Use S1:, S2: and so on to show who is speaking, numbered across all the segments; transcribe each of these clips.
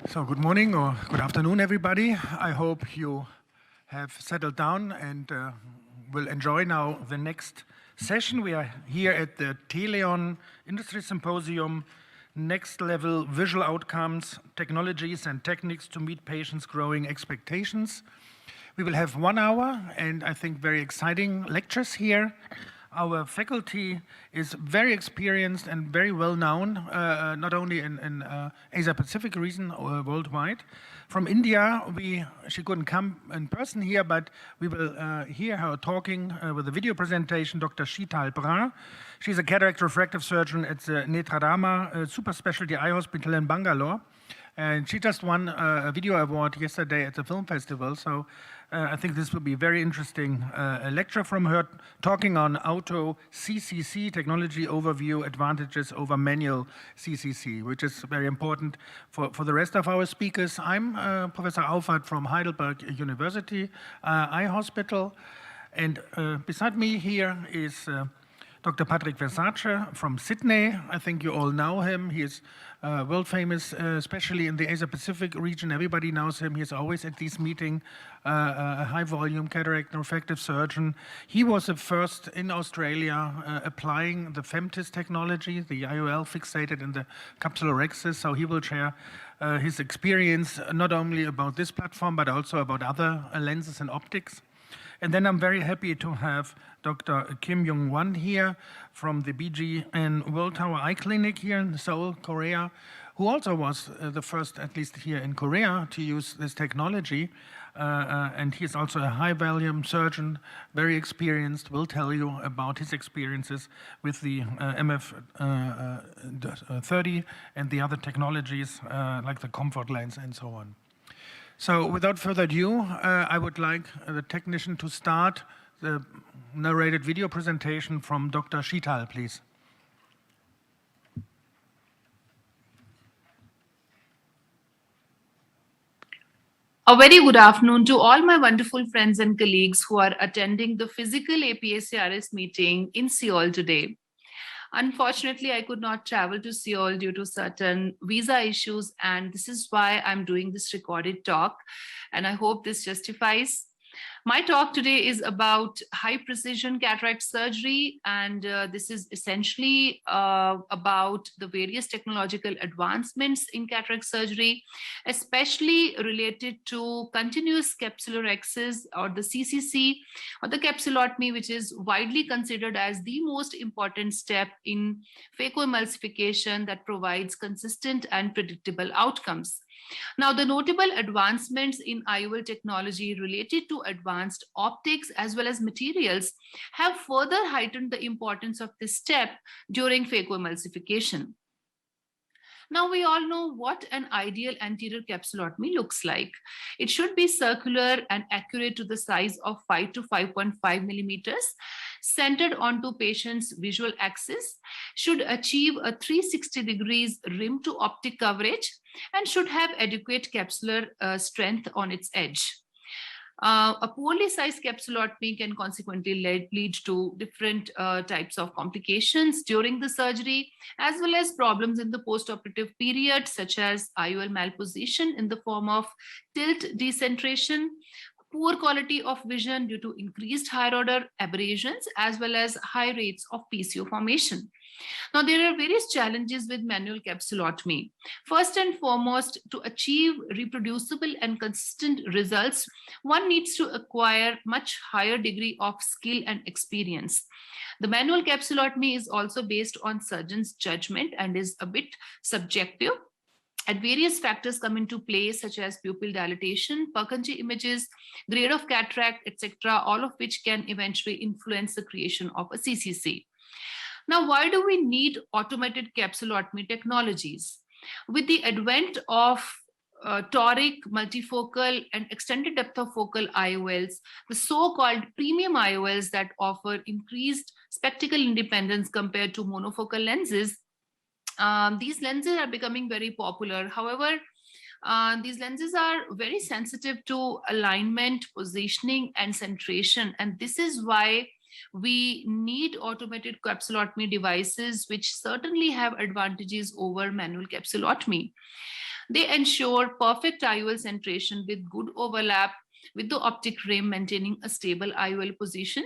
S1: So good morning or good afternoon, everybody. I hope you have settled down and will enjoy now the next session. We are here at the Teleon Industry Symposium, Next Level Visual Outcomes, Technologies and Techniques to Meet Patients' Growing Expectations. We will have 1 hour and I think very exciting lectures here. Our faculty is very experienced and very well known, not only in Asia-Pacific region or worldwide. From India, she couldn't come in person here, but we will hear her talking with a video presentation, Dr. Sheetal Brar. She's a cataract refractive surgeon at the Netradama Super Specialty Eye Hospital in Bangalore. And she just won a video award yesterday at the film festival. So I think this will be a very interesting lecture from her, talking on auto CCC, technology overview, advantages over manual CCC, which is very important for the rest of our speakers. I'm Professor Auffarth from Heidelberg University Eye Hospital. And beside me here is Dr. Patrick Versace from Sydney. I think you all know him. He is world famous, especially in the Asia-Pacific region. Everybody knows him. He's always at these meetings, a high-volume cataract and refractive surgeon. He was the first in Australia applying the FEMTIS technology, the IOL fixated in the capsular rexus. So he will share his experience not only about this platform, but also about other lenses and optics. And then I'm very happy to have Dr. Jun Wan here from the BGN World Tower Eye Clinic here in Seoul, Korea, who also was the first, at least here in Korea, to use this technology. And he's also a high-volume surgeon, very experienced, will tell you about his experiences with the MF 30 and the other technologies like the comfort lens and so on. So without further ado, I would like the technician to start the narrated video presentation from Dr. Sheetal, please.
S2: A very good afternoon to all my wonderful friends and colleagues who are attending the physical APACRS meeting in Seoul today. Unfortunately, I could not travel to Seoul due to certain visa issues, and this is why I'm doing this recorded talk, and I hope this justifies. My talk today is about high precision cataract surgery, and this is essentially about the various technological advancements in cataract surgery, especially related to continuous capsular rexus or the CCC or the capsulotomy, which is widely considered as the most important step in phacoemulsification that provides consistent and predictable outcomes. Now, the notable advancements in IOL technology related to advanced optics as well as materials have further heightened the importance of this step during phacoemulsification. Now, we all know what an ideal anterior capsulotomy looks like. It should be circular and accurate to the size of 5 to 5.5 millimeters, centered onto patient's visual axis, should achieve a 360 degrees rim to optic coverage, and should have adequate capsular strength on its edge. A poorly sized capsulotomy can consequently lead to different types of complications during the surgery, as well as problems in the postoperative period, such as IOL malposition in the form of tilt decentration, poor quality of vision due to increased higher order aberrations, as well as high rates of PCO formation. Now, there are various challenges with manual capsulotomy. First and foremost, to achieve reproducible and consistent results, one needs to acquire much higher degree of skill and experience. The manual capsulotomy is also based on surgeon's judgment and is a bit subjective. And various factors come into play, such as pupil dilatation, Purkinje images, grade of cataract, etc., all of which can eventually influence the creation of a CCC. Now, why do we need automated capsulotomy technologies? With the advent of toric, multifocal, and extended depth of focal IOLs, the so-called premium IOLs that offer increased spectacle independence compared to monofocal lenses, these lenses are becoming very popular. However, these lenses are very sensitive to alignment, positioning, and centration, and this is why we need automated capsulotomy devices, which certainly have advantages over manual capsulotomy. They ensure perfect IOL centration with good overlap with the optic rim, maintaining a stable IOL position.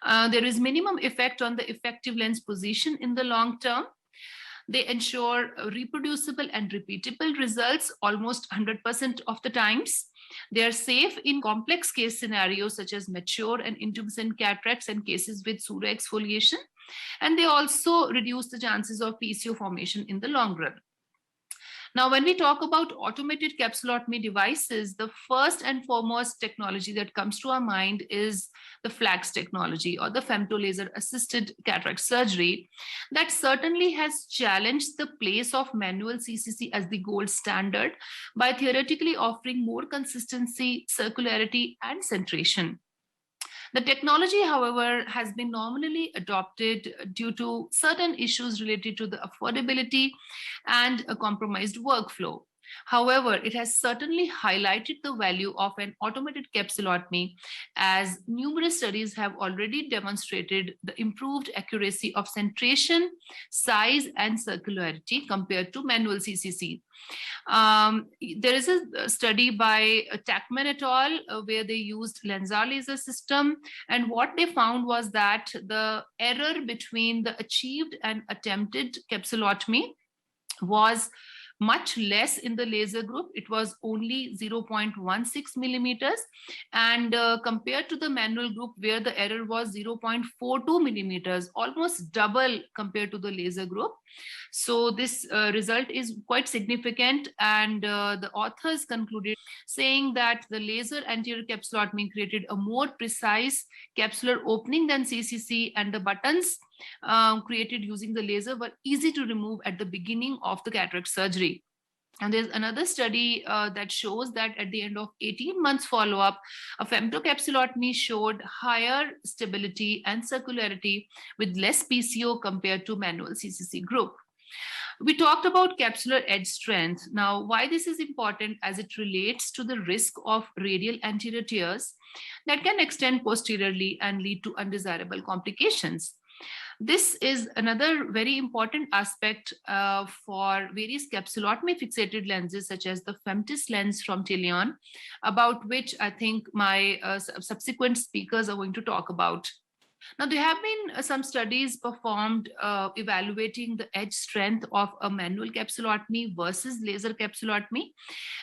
S2: There is minimum effect on the effective lens position in the long term. They ensure reproducible and repeatable results almost 100% of the times. They are safe in complex case scenarios such as mature and intumescent cataracts and cases with pseudoexfoliation. And they also reduce the chances of PCO formation in the long run. Now, when we talk about automated capsulotomy devices, the first and foremost technology that comes to our mind is the FLACS technology, or the femtolaser assisted cataract surgery. That certainly has challenged the place of manual CCC as the gold standard by theoretically offering more consistency, circularity, and centration. The technology, however, has been nominally adopted due to certain issues related to the affordability and a compromised workflow. However, it has certainly highlighted the value of an automated capsulotomy, as numerous studies have already demonstrated the improved accuracy of centration, size, and circularity compared to manual CCC. There is a study by Takman et al. Where they used LensAR laser system, and what they found was that the error between the achieved and attempted capsulotomy was much less in the laser group. It was only 0.16 millimeters, and compared to the manual group where the error was 0.42 millimeters, almost double compared to the laser group. So this result is quite significant, and the authors concluded saying that the laser anterior capsulotomy created a more precise capsular opening than CCC, and the buttons created using the laser were easy to remove at the beginning of the cataract surgery. And there's another study that shows that at the end of 18 months follow-up, a femtocapsulotomy showed higher stability and circularity with less PCO compared to manual CCC group. We talked about capsular edge strength. Now, why this is important, as it relates to the risk of radial anterior tears that can extend posteriorly and lead to undesirable complications. This is another very important aspect for various capsulotomy fixated lenses, such as the FEMTIS lens from Teleon, about which I think my subsequent speakers are going to talk about. Now, there have been some studies performed evaluating the edge strength of a manual capsulotomy versus laser capsulotomy.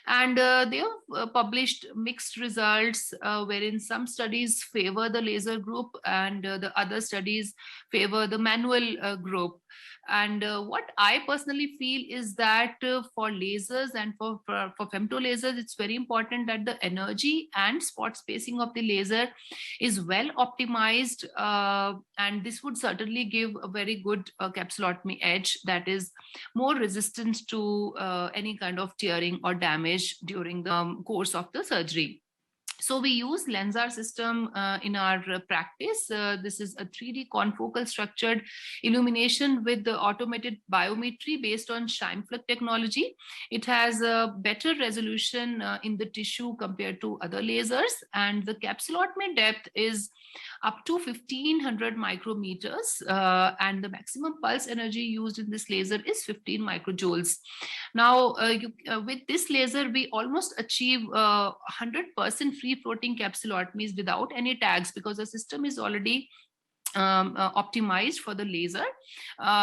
S2: And they have published mixed results, wherein some studies favor the laser group and the other studies favor the manual group. And what I personally feel is that for lasers and for femtolasers, it's very important that the energy and spot spacing of the laser is well optimized. And this would certainly give a very good capsulotomy edge that is more resistant to any kind of tearing or damage during the course of the surgery. So we use LensAR system in our practice. This is a 3D confocal structured illumination with the automated biometry based on Scheimpflug technology. It has a better resolution in the tissue compared to other lasers, and the capsulotomy depth is up to 1500 micrometers, and the maximum pulse energy used in this laser is 15 microjoules. Now, with this laser, we almost achieve 100% free floating capsulotomies without any tags, because the system is already optimized for the laser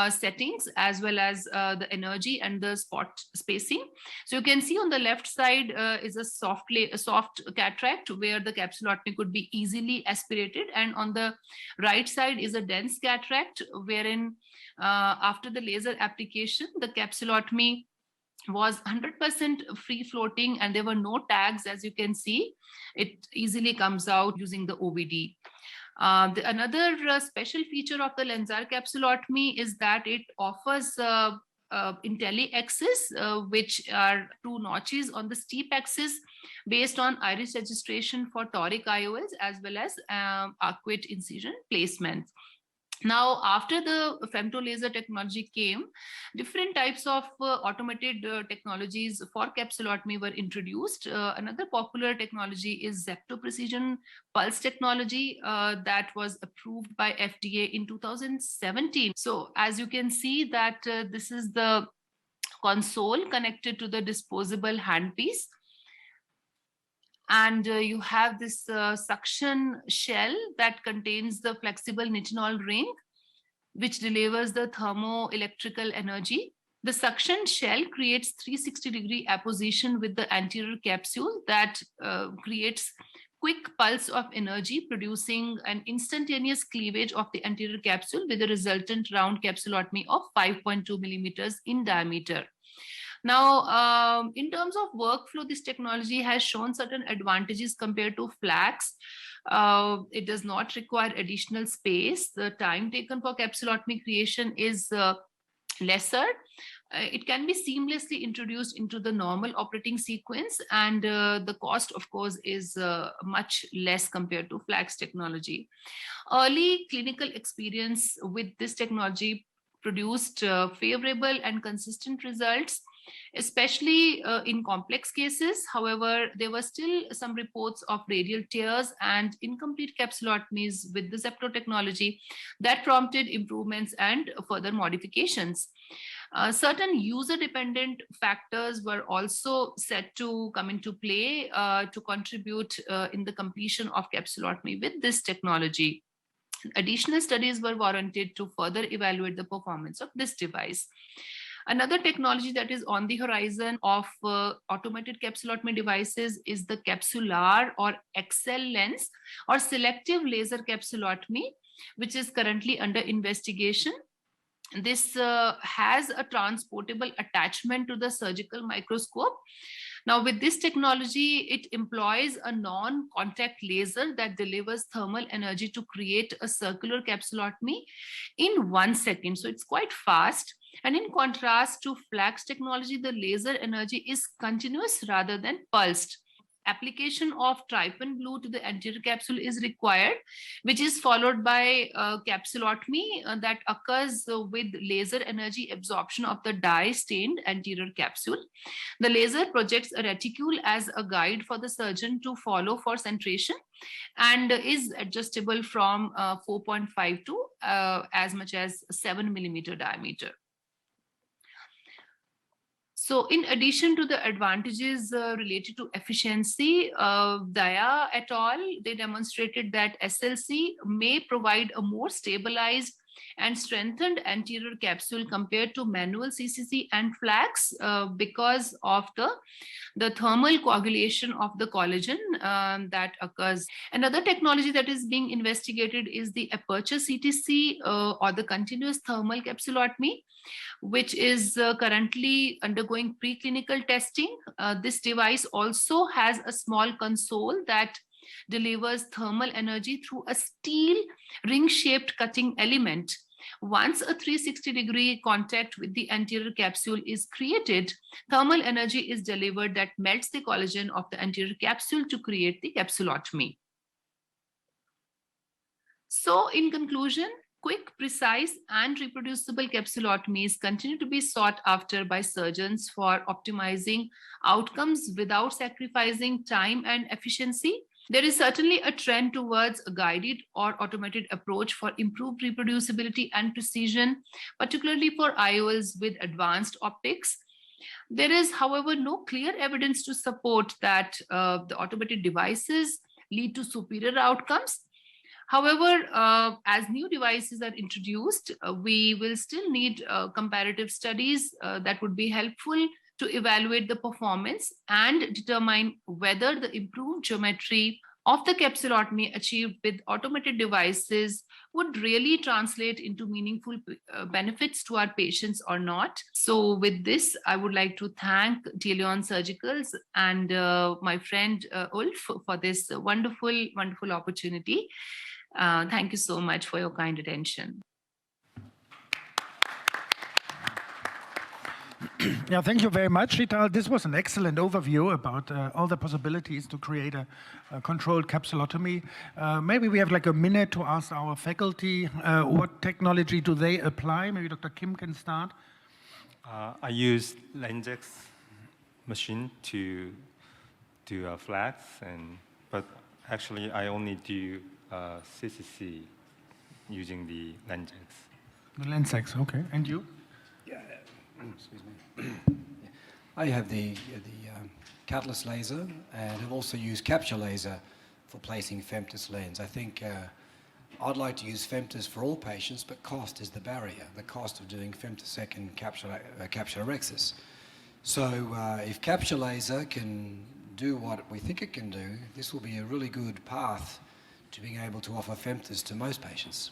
S2: settings, as well as the energy and the spot spacing. So you can see on the left side is a soft cataract where the capsulotomy could be easily aspirated, and on the right side is a dense cataract wherein after the laser application, the capsulotomy was 100% free floating and there were no tags. As you can see, it easily comes out using the OVD. Another special feature of the LensAR capsulotomy is that it offers IntelliAxis, which are 2 notches on the steep axis based on iris registration for toric IOLs, as well as arcuate incision placements. Now, after the femtolaser technology came, different types of automated technologies for capsulotomy were introduced. Another popular technology is Zepto-precision pulse technology that was approved by FDA in 2017. So as you can see that this is the console connected to the disposable handpiece. And you have this suction shell that contains the flexible nitinol ring, which delivers the thermoelectrical energy. The suction shell creates 360-degree apposition with the anterior capsule that creates quick pulse of energy, producing an instantaneous cleavage of the anterior capsule with a resultant round capsulotomy of 5.2 millimeters in diameter. Now, in terms of workflow, this technology has shown certain advantages compared to FLACS. It does not require additional space. The time taken for capsulotomy creation is lesser. It can be seamlessly introduced into the normal operating sequence, and the cost, of course, is much less compared to FLACS technology. Early clinical experience with this technology produced favorable and consistent results, especially in complex cases. However, there were still some reports of radial tears and incomplete capsulotomies with the Zepto technology that prompted improvements and further modifications. Certain user-dependent factors were also set to come into play to contribute in the completion of capsulotomy with this technology. Additional studies were warranted to further evaluate the performance of this device. Another technology that is on the horizon of automated capsulotomy devices is the Capsular or XL lens or selective laser capsulotomy, which is currently under investigation. This has a transportable attachment to the surgical microscope. Now, with this technology, it employs a non-contact laser that delivers thermal energy to create a circular capsulotomy in 1 second. So it's quite fast. And in contrast to FLACS technology, the laser energy is continuous rather than pulsed. Application of trypan blue to the anterior capsule is required, which is followed by capsulotomy that occurs with laser energy absorption of the dye-stained anterior capsule. The laser projects a reticule as a guide for the surgeon to follow for centration and is adjustable from 4.5 to as much as 7 millimeter diameter. So in addition to the advantages related to efficiency, Daya et al., they demonstrated that SLC may provide a more stabilized and strengthened anterior capsule compared to manual CCC and FLACS because of the thermal coagulation of the collagen that occurs. Another technology that is being investigated is the APACRS CTC or the continuous thermal capsulotomy, which is currently undergoing preclinical testing. This device also has a small console that delivers thermal energy through a steel ring-shaped cutting element. Once a 360-degree contact with the anterior capsule is created, thermal energy is delivered that melts the collagen of the anterior capsule to create the capsulotomy. So in conclusion, quick, precise, and reproducible capsulotomies continue to be sought after by surgeons for optimizing outcomes without sacrificing time and efficiency. There is certainly a trend towards a guided or automated approach for improved reproducibility and precision, particularly for IOLs with advanced optics. There is, however, no clear evidence to support that the automated devices lead to superior outcomes. However, as new devices are introduced, we will still need comparative studies that would be helpful to evaluate the performance and determine whether the improved geometry of the capsulotomy achieved with automated devices would really translate into meaningful benefits to our patients or not. So with this, I would like to thank Teleon Surgicals and my friend Ulf for this wonderful, wonderful opportunity. Thank you so much for your kind attention.
S1: Yeah, thank you very much, Sheetal. This was an excellent overview about all the possibilities to create a controlled capsulotomy. Maybe we have like a minute to ask our faculty what technology do they apply. Maybe Dr. Kim can start.
S3: I use LensAR machine to do FLACS, but actually I only do CCC using the LensAR.
S1: The LensAR, okay. And you?
S4: Yeah, excuse me. I have the catalyst laser, and I've also used capture laser for placing FEMTIS lens. I think I'd like to use FEMTIS for all patients, but cost is the barrier, the cost of doing femtosecond capsulorhexis. So if capture laser can do what we think it can do, this will be a really good path to being able to offer FEMTIS to most patients.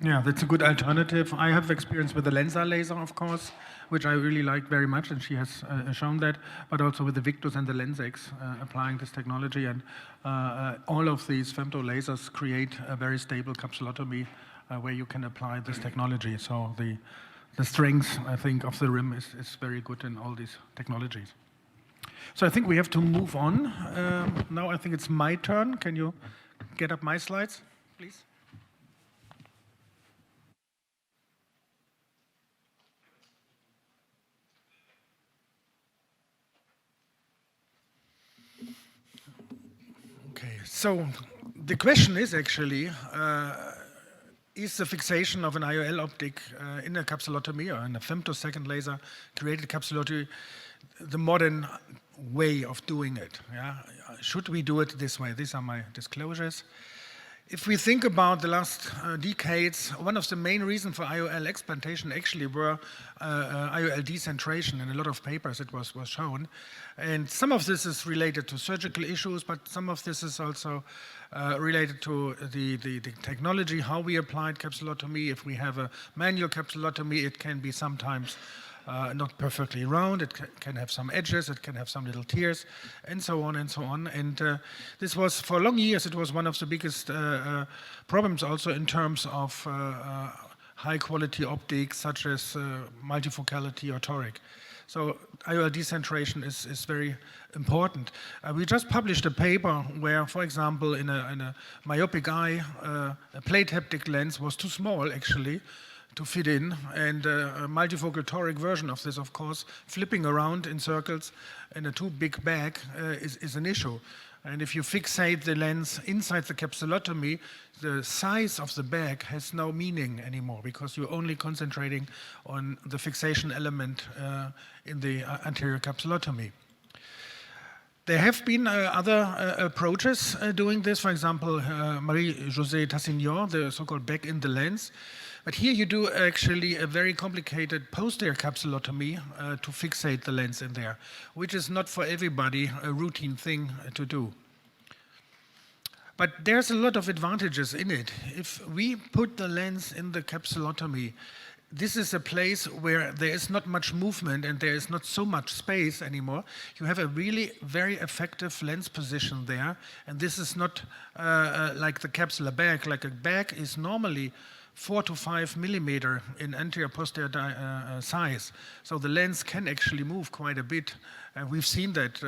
S1: Yeah, that's a good alternative. I have experience with the LensAR laser, of course, which I really like very much, and she has shown that, but also with the Victus and the LensX applying this technology. And all of these femto lasers create a very stable capsulotomy where you can apply this technology. So the strength, I think, of the rim is very good in all these technologies. So I think we have to move on. Now I think it's my turn. Can you get up my slides, please? Okay, so the question is actually, is the fixation of an IOL-Optic in a capsulotomy or in a femtosecond-laser created capsulotomy the modern way of doing it? Yeah? Should we do it this way? These are my disclosures. If we think about the last decades, one of the main reasons for IOL explantation actually were IOL decentration. In a lot of papers it was shown. And some of this is related to surgical issues, but some of this is also related to the technology, how we applied capsulotomy. If we have a manual capsulotomy, it can be sometimes not perfectly round, it can have some edges, it can have some little tears, and so on and so on. And this was, for long years, it was one of the biggest problems also in terms of high quality optics, such as multifocality or toric. So IOL decentration is very important. We just published a paper where, for example, in a myopic eye, a plate haptic lens was too small, actually, to fit in, and a multifocal toric version of this, of course, flipping around in circles in a too big bag is an issue. And if you fixate the lens inside the capsulotomy, the size of the bag has no meaning anymore because you're only concentrating on the fixation element in the anterior capsulotomy. There have been other approaches doing this. For example, Marie-Josée Tassignon, the so-called back in the lens. But here you do actually a very complicated posterior capsulotomy to fixate the lens in there, which is not for everybody a routine thing to do. But there's a lot of advantages in it. If we put the lens in the capsulotomy, this is a place where there is not much movement and there is not so much space anymore. You have a really very effective lens position there. And this is not like the capsular bag. Like a bag is normally 4 to 5 millimeter in anterior-posterior size. So the lens can actually move quite a bit. We've seen that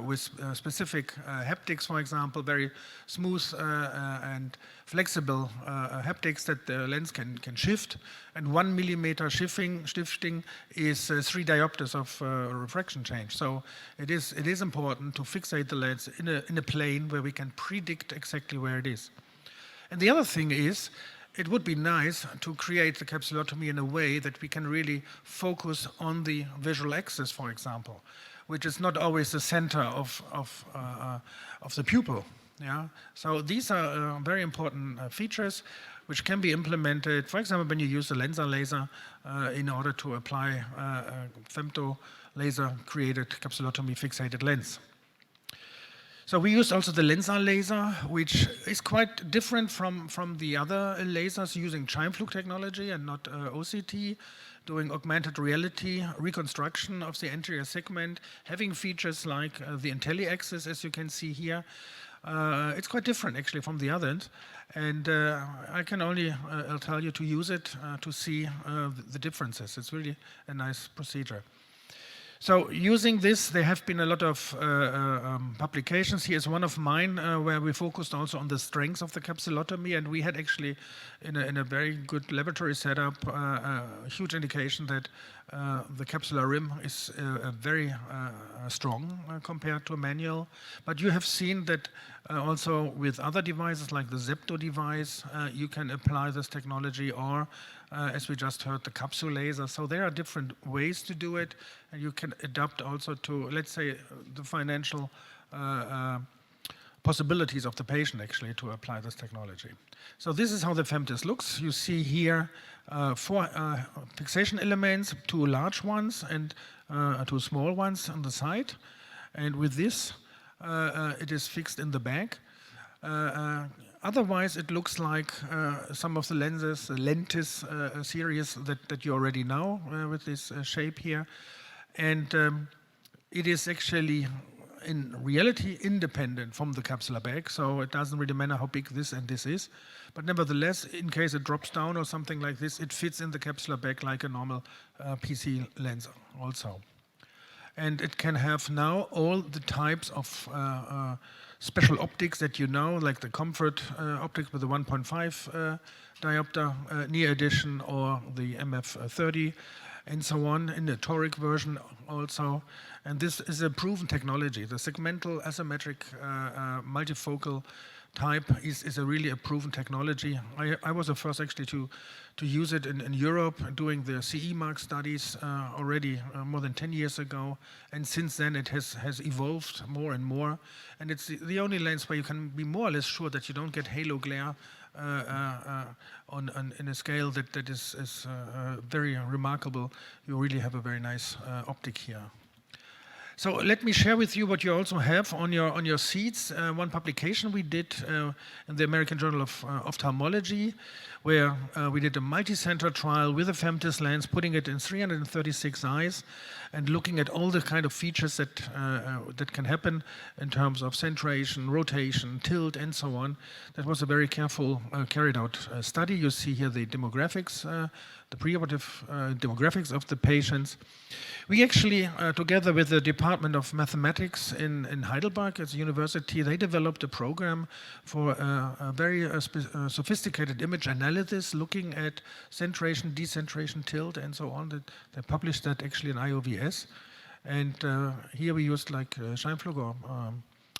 S1: with specific haptics, for example, very smooth and flexible haptics that the lens can shift. And 1 millimeter shifting is 3 diopters of refraction change. So it is important to fixate the lens in a plane where we can predict exactly where it is. And the other thing is, it would be nice to create the capsulotomy in a way that we can really focus on the visual axis, for example, which is not always the center of the pupil. Yeah? So these are very important features which can be implemented, for example, when you use the LensAR laser in order to apply femto laser created capsulotomy fixated lens. So we used also the LensAR laser, which is quite different from the other lasers using Scheimpflug technology and not OCT, doing augmented reality reconstruction of the anterior segment, having features like the IntelliAxis, as you can see here. It's quite different actually from the others, and I can only tell you to use it to see the differences. It's really a nice procedure. So using this, there have been a lot of publications. Here's one of mine where we focused also on the strengths of the capsulotomy, and we had actually, in a very good laboratory setup, a huge indication that the capsular rim is very strong compared to a manual. But you have seen that Also with other devices like the Zepto device, you can apply this technology, or as we just heard, the capsule laser. So there are different ways to do it, and you can adapt also to, let's say, the financial possibilities of the patient actually to apply this technology. So this is how the FEMTIS looks. You see here 4 fixation elements, 2 large ones and 2 small ones on the side. And with this, it is fixed in the bag. Otherwise, it looks like some of the lenses, the Lentis series that you already know with this shape here. And it is actually in reality independent from the capsular bag, so it doesn't really matter how big this and this is. But nevertheless, in case it drops down or something like this, it fits in the capsular bag like a normal PC lens also. And it can have now all the types of special optics that you know, like the comfort optics with the 1.5 diopter near edition, or the MF30 and so on, in the toric version also. And this is a proven technology. The segmental asymmetric multifocal type is really a proven technology. I was the first actually to use it in Europe, doing the CE mark studies already more than 10 years ago. And since then it has evolved more and more. And it's the only lens where you can be more or less sure that you don't get halo glare in a scale that is very remarkable. You really have a very nice optic here. So let me share with you what you also have on your seats. One publication we did in the American Journal of Ophthalmology, where we did a multi-center trial with a FEMTIS lens, putting it in 336 eyes and looking at all the kind of features that can happen in terms of centration, rotation, tilt, and so on. That was a very careful carried out study. You see here the demographics, the preoperative demographics of the patients. We actually, together with the Department of Mathematics in Heidelberg at the university, they developed a program for a very sophisticated image analysis, looking at centration, decentration, tilt, and so on. They published that actually in IOVS. And here we used like Scheinflug or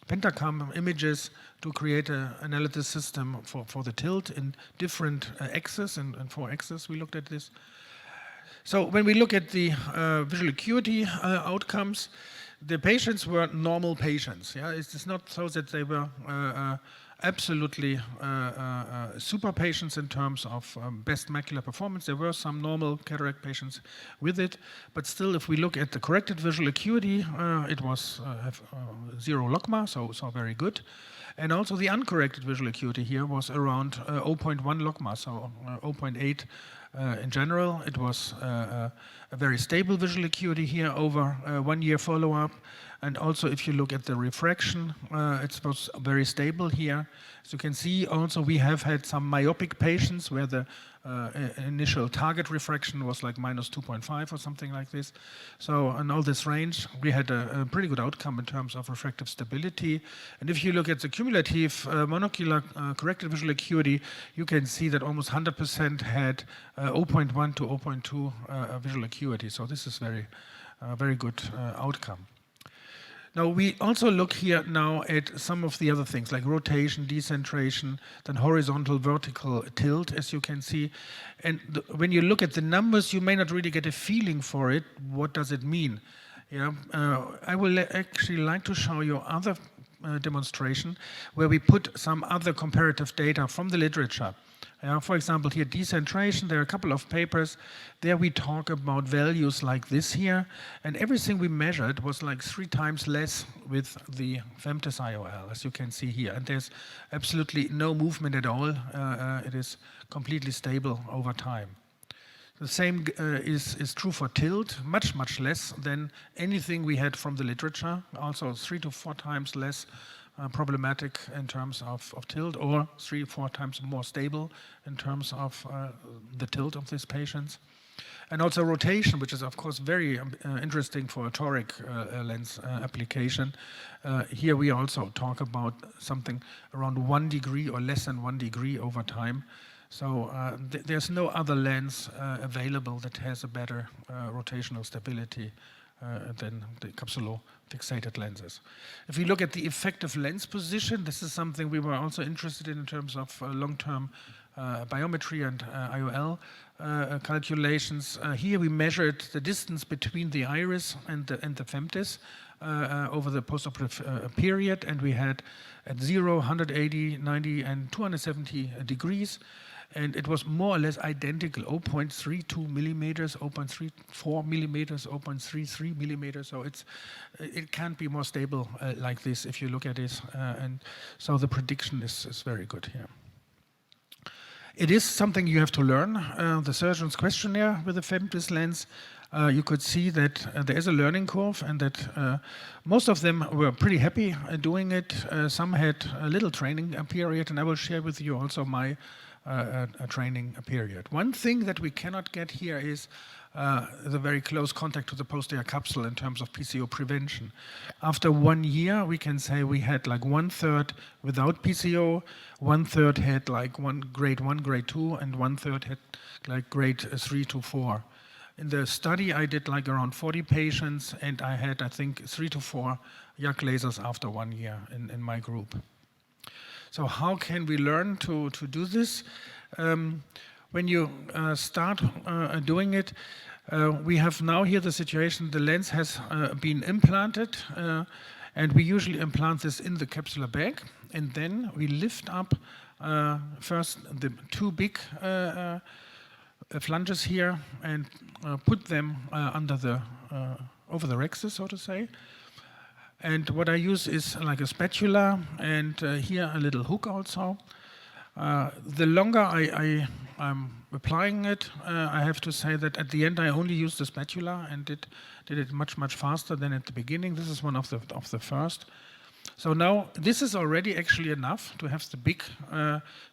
S1: Pentacam images to create an analysis system for the tilt in different axes, and 4 axes we looked at this. So when we look at the visual acuity outcomes, the patients were normal patients. Yeah, it's not so that they were absolutely super patients in terms of best macular performance. There were some normal cataract patients with it, but still, if we look at the corrected visual acuity, it was 0 logma, so very good. And also the uncorrected visual acuity here was around 0.1 logma, so 0.8 in general. It was a very stable visual acuity here over 1 year follow-up. And also if you look at the refraction, it was very stable here. As you can see also, we have had some myopic patients where the initial target refraction was like minus 2.5 or something like this. So in all this range, we had a pretty good outcome in terms of refractive stability. And if you look at the cumulative monocular corrected visual acuity, you can see that almost 100% had 0.1 to 0.2 visual acuity. So this is very good outcome. Now we also look here now at some of the other things like rotation, decentration, then horizontal, vertical tilt, as you can see. And when you look at the numbers, you may not really get a feeling for it. What does it mean? Yeah, I will actually like to show you other demonstration where we put some other comparative data from the literature. For example, here decentration, there are a couple of papers. There we talk about values like this here, and everything we measured was like 3 times less with the FEMTIS IOL, as you can see here. And there's absolutely no movement at all. It is completely stable over time. The same is true for tilt, much less than anything we had from the literature. Also 3 to 4 times less problematic in terms of tilt, or 3 or 4 times more stable in terms of the tilt of these patients. And also rotation, which is of course very interesting for a toric lens application. Here we also talk about something around 1 degree or less than 1 degree over time. So there's no other lens available that has a better rotational stability than the capsulo-fixated lenses. If we look at the effective lens position, this is something we were also interested in terms of long-term biometry and IOL calculations. Here we measured the distance between the iris and the FEMTIS over the postoperative period, and we had at 0, 180, 90, and 270 degrees, and it was more or less identical, 0.32 millimeters, 0.34 millimeters, 0.33 millimeters. So it can't be more stable like this if you look at it, and so the prediction is very good here. It is something you have to learn. The surgeon's questionnaire with the FEMTIS lens, you could see that there is a learning curve, and that most of them were pretty happy doing it. Some had a little training period, and I will share with you also my training period. One thing that we cannot get here is the very close contact to the posterior capsule in terms of PCO prevention. After 1 year, we can say we had like 1/3 without PCO, 1/3 had like grade 1, grade 2, and 1/3 had like grade 3 to 4. In the study, I did like around 40 patients, and I had, I think, 3 to 4 YAG lasers after 1 year in my group. So how can we learn to do this? When you start doing it, we have now here the situation, the lens has been implanted, and we usually implant this in the capsular bag, and then we lift up first the 2 big flanges here and put them under over the rhexis, so to say. And what I use is like a spatula, and here a little hook also. The longer I'm applying it, I have to say that at the end I only used the spatula and did it much faster than at the beginning. This is one of the first. So now this is already actually enough to have the big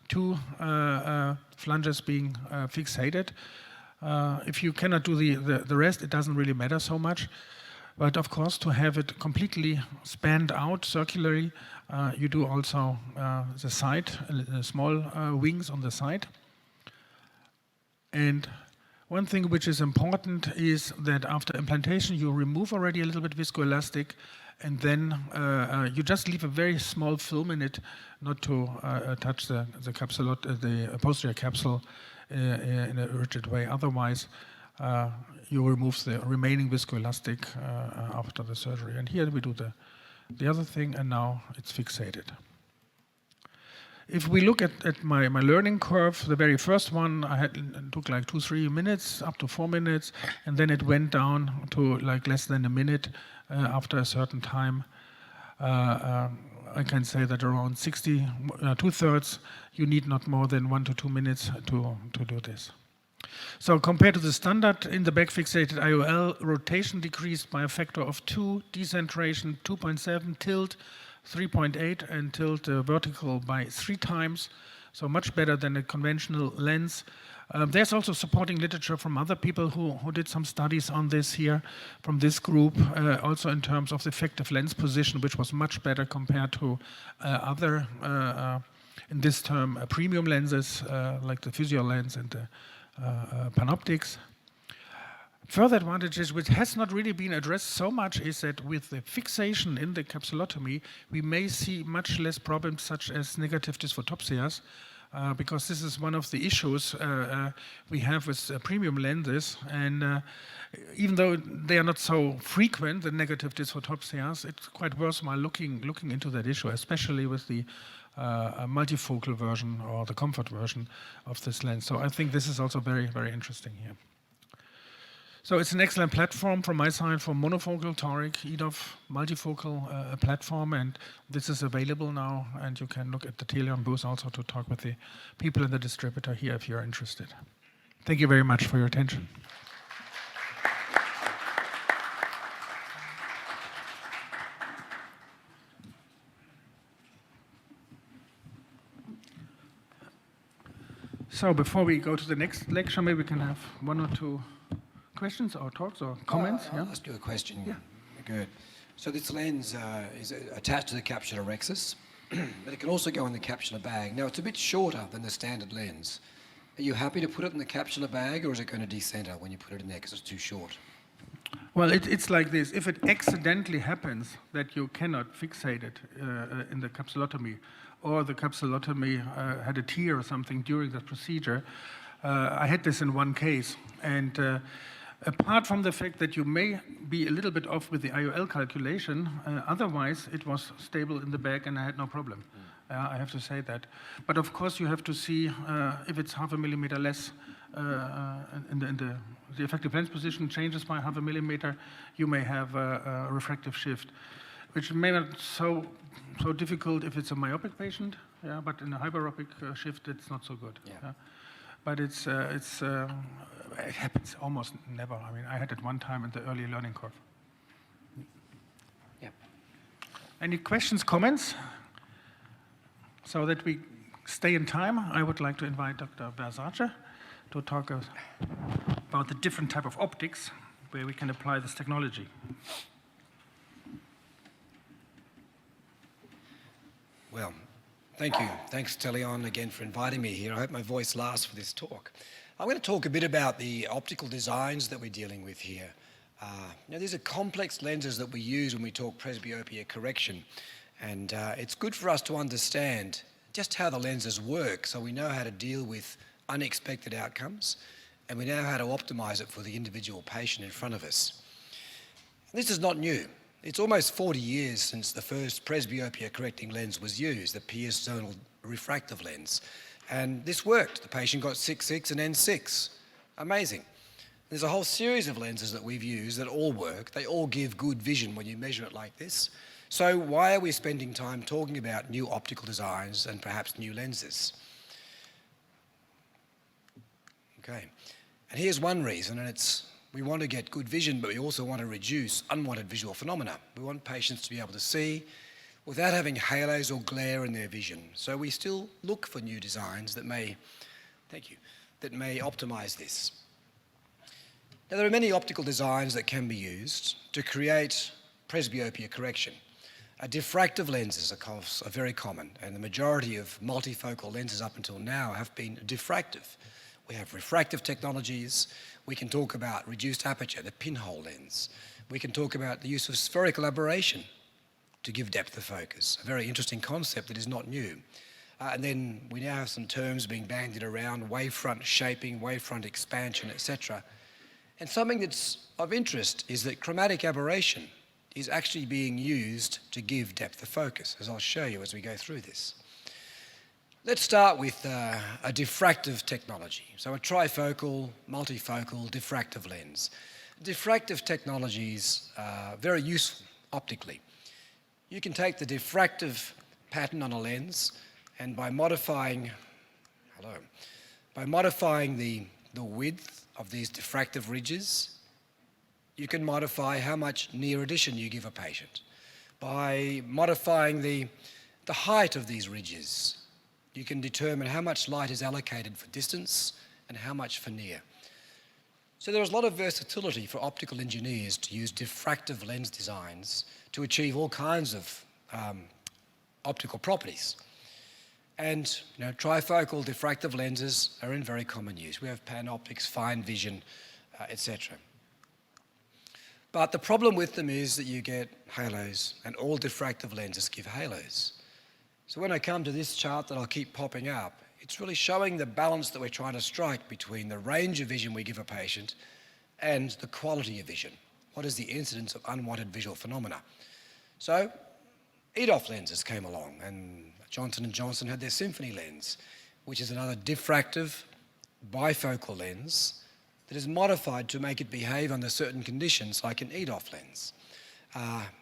S1: 2 flanges being fixated. If you cannot do the rest, it doesn't really matter so much. But of course, to have it completely spanned out circularly, you do also the side, small wings on the side. And one thing which is important is that after implantation, you remove already a little bit viscoelastic, and then you just leave a very small film in it, not to touch the posterior capsule in a rigid way. Otherwise, you remove the remaining viscoelastic after the surgery. And here we do the other thing, and now it's fixated. If we look at my learning curve, the very first one it took like 2-3 minutes, up to 4 minutes, and then it went down to like less than a minute after a certain time. I can say that around 2/3, you need not more than 1 to 2 minutes to do this. So compared to the standard in the back fixated IOL, rotation decreased by a factor of 2, decentration 2.7, tilt 3.8, and tilt vertical by 3 times. So much better than a conventional lens. There's also supporting literature from other people who did some studies on this here from this group, also in terms of the effective lens position, which was much better compared to other, in this term, premium lenses like the Physio lens and the Panoptics. Further advantages, which has not really been addressed so much, is that with the fixation in the capsulotomy, we may see much less problems such as negative dysphotopsias, because this is one of the issues we have with premium lenses. And even though they are not so frequent, the negative dysphotopsias, it's quite worthwhile looking into that issue, especially with the multifocal version or the comfort version of this lens. So I think this is also very, very interesting here. So it's an excellent platform from my side for monofocal, toric, EDOF, multifocal platform, and this is available now, and you can look at the Teleon booth also to talk with the people in the distributor here if you're interested. Thank you very much for your attention. So before we go to the next lecture, maybe we can have 1 or 2 questions or talks or comments.
S4: I'll ask you a question. Yeah. Good. So this lens is attached to the capsular rhexis, but it can also go in the capsular bag. Now it's a bit shorter than the standard lens. Are you happy to put it in the capsular bag, or is it going to decenter when you put it in there because it's too short?
S1: Well, it's like this. If it accidentally happens that you cannot fixate it in the capsulotomy, or the capsulotomy had a tear or something during the procedure, I had this in one case. And apart from the fact that you may be a little bit off with the IOL calculation, otherwise it was stable in the bag and I had no problem. I have to say that. But of course you have to see if it's 0.5 millimeter less in the effective lens position changes by 0.5 millimeter, you may have a refractive shift, which may not so difficult if it's a myopic patient, yeah, but in a hyperopic shift, it's not so good.
S4: Yeah.
S1: Yeah. But it happens almost never. I mean, I had it one time in the early learning curve.
S4: Yeah.
S1: Any questions, comments? So that we stay in time, I would like to invite Dr. Versace to talk about the different type of optics where we can apply this technology.
S4: Well, thank you. Thanks, Teleon, again for inviting me here. I hope my voice lasts for this talk. I'm going to talk a bit about the optical designs that we're dealing with here. These are complex lenses that we use when we talk presbyopia correction. And it's good for us to understand just how the lenses work so we know how to deal with unexpected outcomes and we know how to optimize it for the individual patient in front of us. This is not new. It's almost 40 years since the first presbyopia correcting lens was used, the pierced zonal refractive lens. And this worked. The patient got 6.6 and N6. Amazing. There's a whole series of lenses that we've used that all work. They all give good vision when you measure it like this. So why are we spending time talking about new optical designs and perhaps new lenses? Okay, and here's one reason, and it's we want to get good vision, but we also want to reduce unwanted visual phenomena. We want patients to be able to see without having halos or glare in their vision. So we still look for new designs that may, that may optimize this. Now there are many optical designs that can be used to create presbyopia correction. Diffractive lenses, of course, are very common, and the majority of multifocal lenses up until now have been diffractive. We have refractive technologies. We can talk about reduced aperture, the pinhole lens. We can talk about the use of spherical aberration to give depth of focus, a very interesting concept that is not new. And then we now have some terms being bandied around, wavefront shaping, wavefront expansion, etc. And something that's of interest is that chromatic aberration is actually being used to give depth of focus, as I'll show you as we go through this. Let's start with a diffractive technology. So a trifocal, multifocal, diffractive lens. Diffractive technologies are very useful optically. You can take the diffractive pattern on a lens and by modifying the width of these diffractive ridges, you can modify how much near addition you give a patient. By modifying the height of these ridges, you can determine how much light is allocated for distance and how much for near. So there is a lot of versatility for optical engineers to use diffractive lens designs to achieve all kinds of optical properties. And trifocal diffractive lenses are in very common use. We have panoptics, fine vision, etc. But the problem with them is that you get halos, and all diffractive lenses give halos. So when I come to this chart that I'll keep popping up, it's really showing the balance that we're trying to strike between the range of vision we give a patient and the quality of vision. What is the incidence of unwanted visual phenomena? So EDOF lenses came along, and Johnson & Johnson had their Symfony lens, which is another diffractive bifocal lens that is modified to make it behave under certain conditions like an EDOF lens.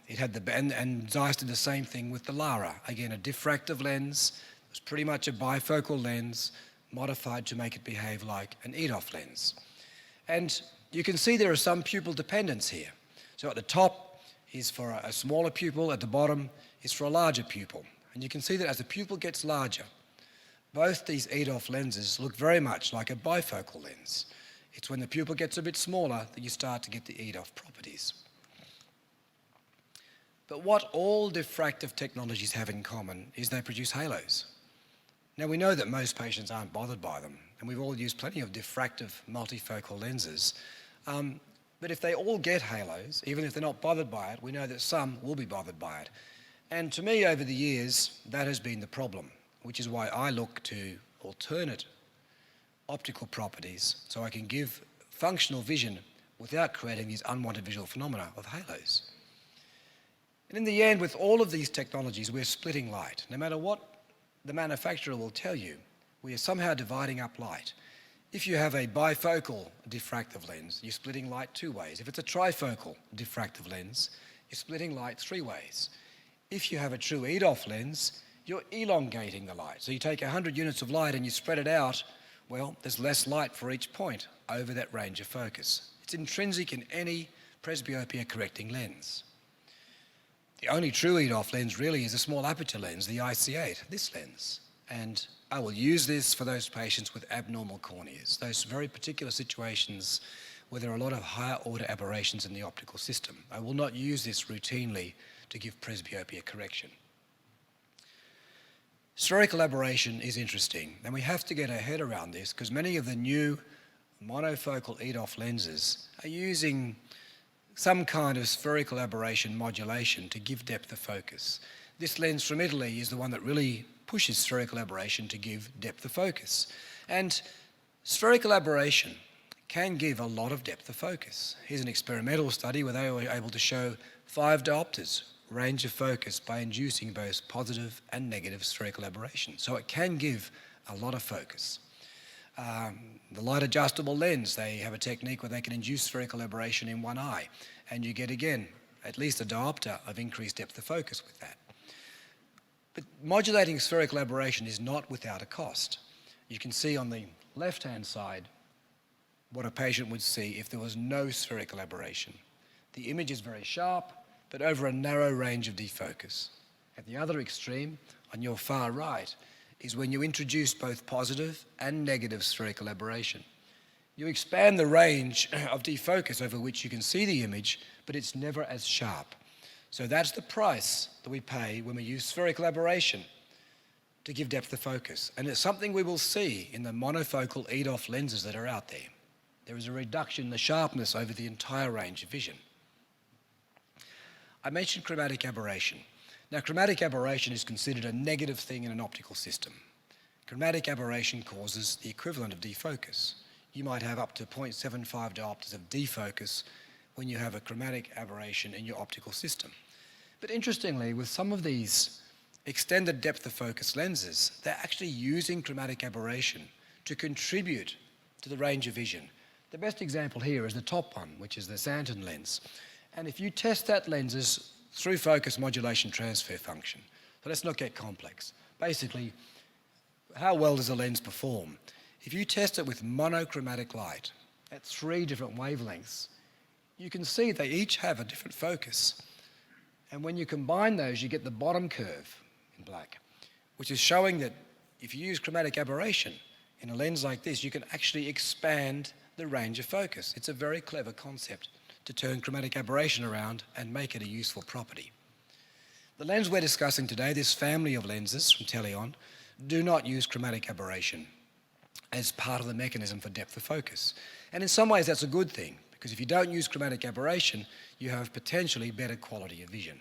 S4: It had and Zeiss did the same thing with the Lara. Again, a diffractive lens. It was pretty much a bifocal lens modified to make it behave like an EDOF lens. And you can see there are some pupil dependence here. So at the top is for a smaller pupil, at the bottom is for a larger pupil. And you can see that as the pupil gets larger, both these EDOF lenses look very much like a bifocal lens. It's when the pupil gets a bit smaller that you start to get the EDOF properties. But what all diffractive technologies have in common is they produce halos. Now we know that most patients aren't bothered by them, and we've all used plenty of diffractive multifocal lenses. But if they all get halos, even if they're not bothered by it, we know that some will be bothered by it. And to me, over the years, that has been the problem, which is why I look to alternate optical properties so I can give functional vision without creating these unwanted visual phenomena of halos. And in the end, with all of these technologies, we're splitting light. No matter what the manufacturer will tell you, we are somehow dividing up light. If you have a bifocal diffractive lens, you're splitting light 2 ways. If it's a trifocal diffractive lens, you're splitting light 3 ways. If you have a true EDOF lens, you're elongating the light. So you take 100 units of light and you spread it out, well, there's less light for each point over that range of focus. It's intrinsic in any presbyopia correcting lens. The only true EDOF lens really is a small aperture lens, the IC8, this lens. And I will use this for those patients with abnormal corneas, those very particular situations where there are a lot of higher order aberrations in the optical system. I will not use this routinely to give presbyopia correction. Spherical aberration is interesting, and we have to get our head around this because many of the new monofocal EDOF lenses are using some kind of spherical aberration modulation to give depth of focus. This lens from Italy is the one that really pushes spherical aberration to give depth of focus. And spherical aberration can give a lot of depth of focus. Here's an experimental study where they were able to show 5 diopters range of focus by inducing both positive and negative spherical aberration. So it can give a lot of focus. The light adjustable lens, they have a technique where they can induce spherical aberration in one eye, and you get again at least a diopter of increased depth of focus with that. But modulating spherical aberration is not without a cost. You can see on the left-hand side what a patient would see if there was no spherical aberration. The image is very sharp, but over a narrow range of defocus. At the other extreme, on your far right, is when you introduce both positive and negative spherical aberration. You expand the range of defocus over which you can see the image, but it's never as sharp. So that's the price that we pay when we use spherical aberration to give depth of focus. And it's something we will see in the monofocal EDOF lenses that are out there. There is a reduction in the sharpness over the entire range of vision. I mentioned chromatic aberration. Now, chromatic aberration is considered a negative thing in an optical system. Chromatic aberration causes the equivalent of defocus. You might have up to 0.75 diopters of defocus when you have a chromatic aberration in your optical system. But interestingly, with some of these extended depth of focus lenses, they're actually using chromatic aberration to contribute to the range of vision. The best example here is the top one, which is the Santon lens. And if you test that lens's through focus modulation transfer function, so let's not get complex. Basically, how well does a lens perform? If you test it with monochromatic light at 3 different wavelengths, you can see they each have a different focus. And when you combine those, you get the bottom curve in black, which is showing that if you use chromatic aberration in a lens like this, you can actually expand the range of focus. It's a very clever concept to turn chromatic aberration around and make it a useful property. The lens we're discussing today, this family of lenses from Teleon, do not use chromatic aberration as part of the mechanism for depth of focus. And in some ways that's a good thing, because if you don't use chromatic aberration, you have potentially better quality of vision.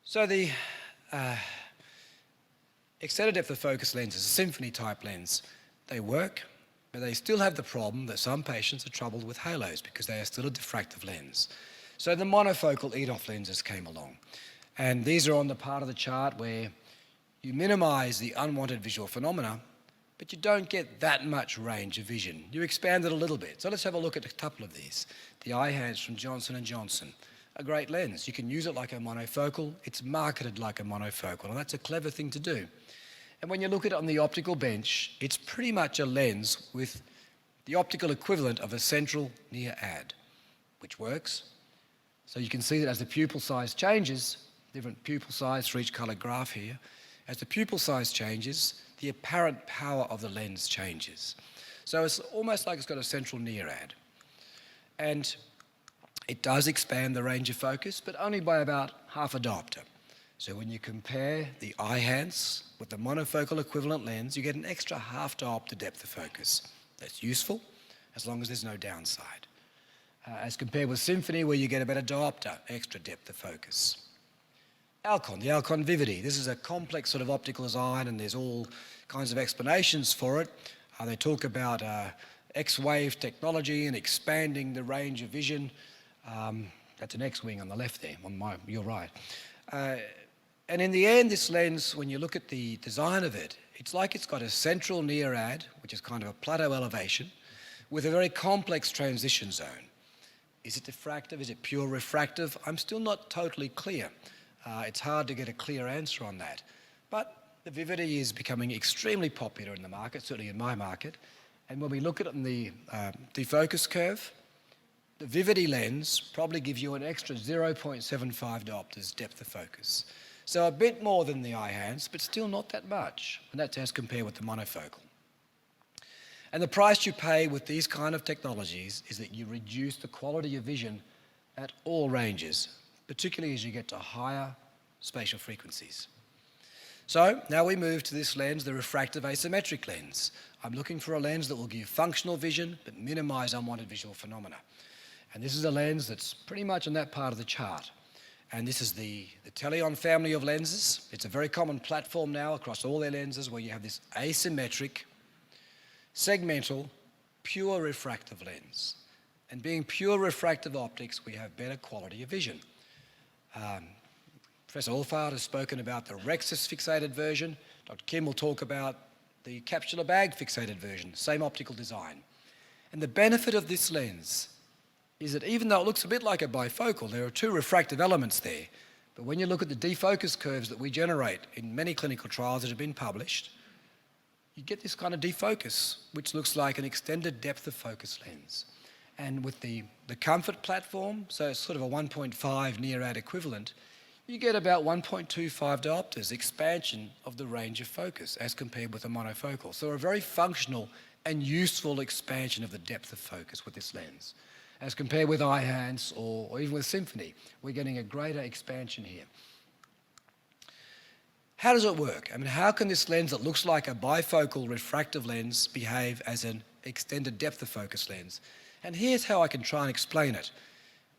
S4: So the extended depth of focus lenses, a Symfony type lens, they work, but they still have the problem that some patients are troubled with halos because they are still a diffractive lens. So the monofocal EDOF lenses came along. And these are on the part of the chart where you minimize the unwanted visual phenomena, but you don't get that much range of vision. You expand it a little bit. So let's have a look at a couple of these. The iHands from Johnson & Johnson, a great lens. You can use it like a monofocal. It's marketed like a monofocal, and that's a clever thing to do. And when you look at it on the optical bench, it's pretty much a lens with the optical equivalent of a central near ad, which works. So you can see that as the pupil size changes, different pupil size for each colored graph here, as the pupil size changes, the apparent power of the lens changes. So it's almost like it's got a central near ad. And it does expand the range of focus, but only by about half a diopter. So when you compare the iHands with the monofocal equivalent lens, you get an extra half diopter depth of focus. That's useful, as long as there's no downside. As compared with Symfony, where you get a better diopter, extra depth of focus. Alcon, the Alcon Vivity. This is a complex sort of optical design, and there's all kinds of explanations for it. They talk about X-wave technology and expanding the range of vision. That's an X-wing on the left there, your right. And in the end, this lens, when you look at the design of it, it's like it's got a central near ad, which is kind of a plateau elevation, with a very complex transition zone. Is it diffractive? Is it pure refractive? I'm still not totally clear. It's hard to get a clear answer on that. But the Vivity is becoming extremely popular in the market, certainly in my market. And when we look at it in the defocus curve, the Vivity lens probably gives you an extra 0.75 diopters depth of focus. So a bit more than the Eyehance, but still not that much. And that's as compared with the monofocal. And the price you pay with these kind of technologies is that you reduce the quality of vision at all ranges, particularly as you get to higher spatial frequencies. So now we move to this lens, the refractive asymmetric lens. I'm looking for a lens that will give functional vision but minimize unwanted visual phenomena. And this is a lens that's pretty much on that part of the chart. And this is the Teleon family of lenses. It's a very common platform now across all their lenses, where you have this asymmetric, segmental, pure refractive lens. And being pure refractive optics, we have better quality of vision. Professor Auffarth has spoken about the Rexus fixated version. Dr. Kim will talk about the capsular bag fixated version, same optical design. And the benefit of this lens is that even though it looks a bit like a bifocal, there are two refractive elements there. But when you look at the defocus curves that we generate in many clinical trials that have been published, you get this kind of defocus, which looks like an extended depth of focus lens. And with the comfort platform, so it's sort of a 1.5 near ad equivalent, you get about 1.25 diopters expansion of the range of focus as compared with a monofocal. So a very functional and useful expansion of the depth of focus with this lens. As compared with Eyehance or even with Symfony, we're getting a greater expansion here. How does it work? I mean, how can this lens that looks like a bifocal refractive lens behave as an extended depth of focus lens? And here's how I can try and explain it.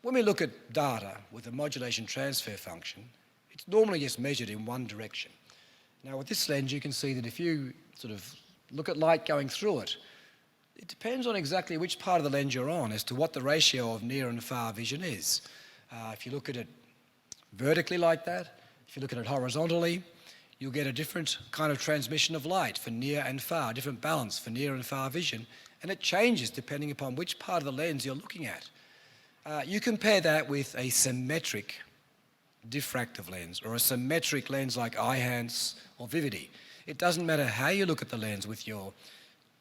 S4: When we look at data with a modulation transfer function, it's normally just measured in one direction. Now with this lens, you can see that if you sort of look at light going through it, it depends on exactly which part of the lens you're on as to what the ratio of near and far vision is. If you look at it vertically like that, if you look at it horizontally, you'll get a different kind of transmission of light for near and far, different balance for near and far vision, and it changes depending upon which part of the lens you're looking at. You compare that with a symmetric diffractive lens or a symmetric lens like Eyehance or Vivity. It doesn't matter how you look at the lens with your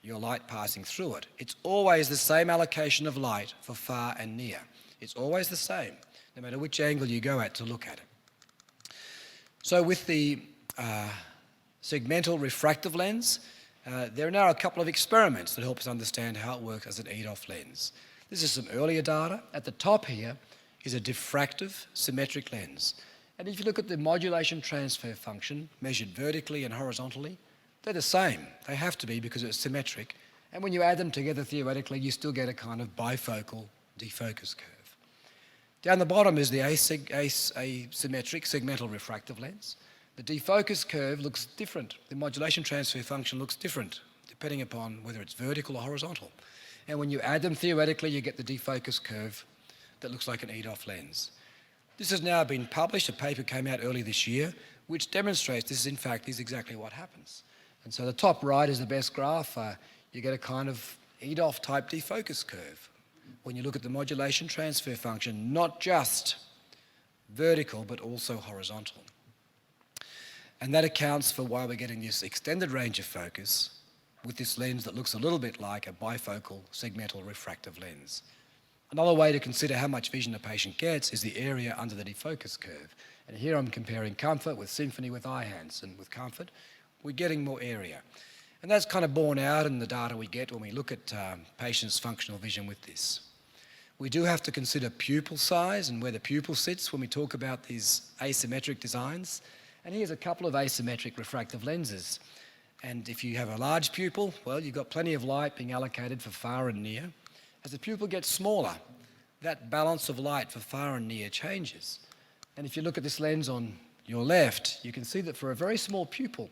S4: light passing through it. It's always the same allocation of light for far and near. It's always the same, no matter which angle you go at to look at it. So with the segmental refractive lens, there are now a couple of experiments that help us understand how it works as an EDOF lens. This is some earlier data. At the top here is a diffractive symmetric lens. And if you look at the modulation transfer function measured vertically and horizontally, they're the same. They have to be because it's symmetric. And when you add them together theoretically, you still get a kind of bifocal defocus curve. Down the bottom is the asymmetric segmental refractive lens. The defocus curve looks different. The modulation transfer function looks different depending upon whether it's vertical or horizontal. And when you add them theoretically, you get the defocus curve that looks like an EDOF lens. This has now been published. A paper came out early this year which demonstrates this is exactly what happens. And so the top right is the best graph. You get a kind of EDOF type defocus curve when you look at the modulation transfer function, not just vertical but also horizontal. And that accounts for why we're getting this extended range of focus with this lens that looks a little bit like a bifocal segmental refractive lens. Another way to consider how much vision a patient gets is the area under the defocus curve. And here I'm comparing comfort with Symfony with Eyehance, and with comfort, we're getting more area. And that's kind of borne out in the data we get when we look at patients' functional vision with this. We do have to consider pupil size and where the pupil sits when we talk about these asymmetric designs. And here's a couple of asymmetric refractive lenses. And if you have a large pupil, well, you've got plenty of light being allocated for far and near. As the pupil gets smaller, that balance of light for far and near changes. And if you look at this lens on your left, you can see that for a very small pupil,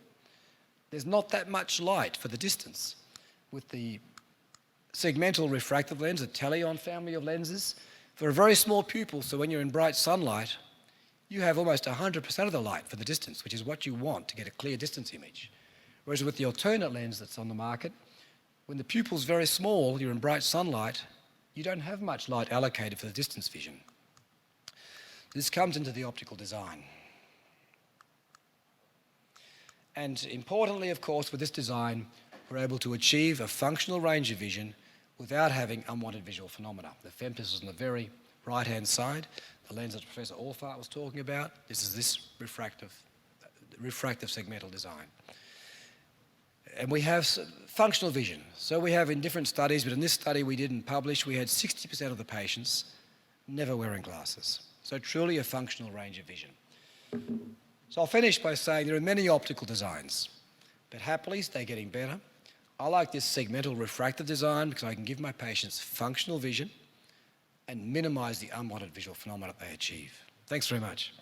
S4: there's not that much light for the distance. With the segmental refractive lens, the Teleon family of lenses, for a very small pupil, so when you're in bright sunlight, you have almost 100% of the light for the distance, which is what you want to get a clear distance image. Whereas with the alternate lens that's on the market, when the pupil's very small, you're in bright sunlight, you don't have much light allocated for the distance vision. This comes into the optical design. And importantly, of course, with this design, we're able to achieve a functional range of vision without having unwanted visual phenomena. The FEMTIS is on the very right-hand side, the lens that Professor Auffarth was talking about. This is this refractive segmental design. And we have functional vision. So we have in different studies, but in this study we didn't publish, we had 60% of the patients never wearing glasses. So truly a functional range of vision. So I'll finish by saying there are many optical designs, but happily they're getting better. I like this segmental refractive design because I can give my patients functional vision and minimize the unwanted visual phenomena that they achieve. Thanks very much.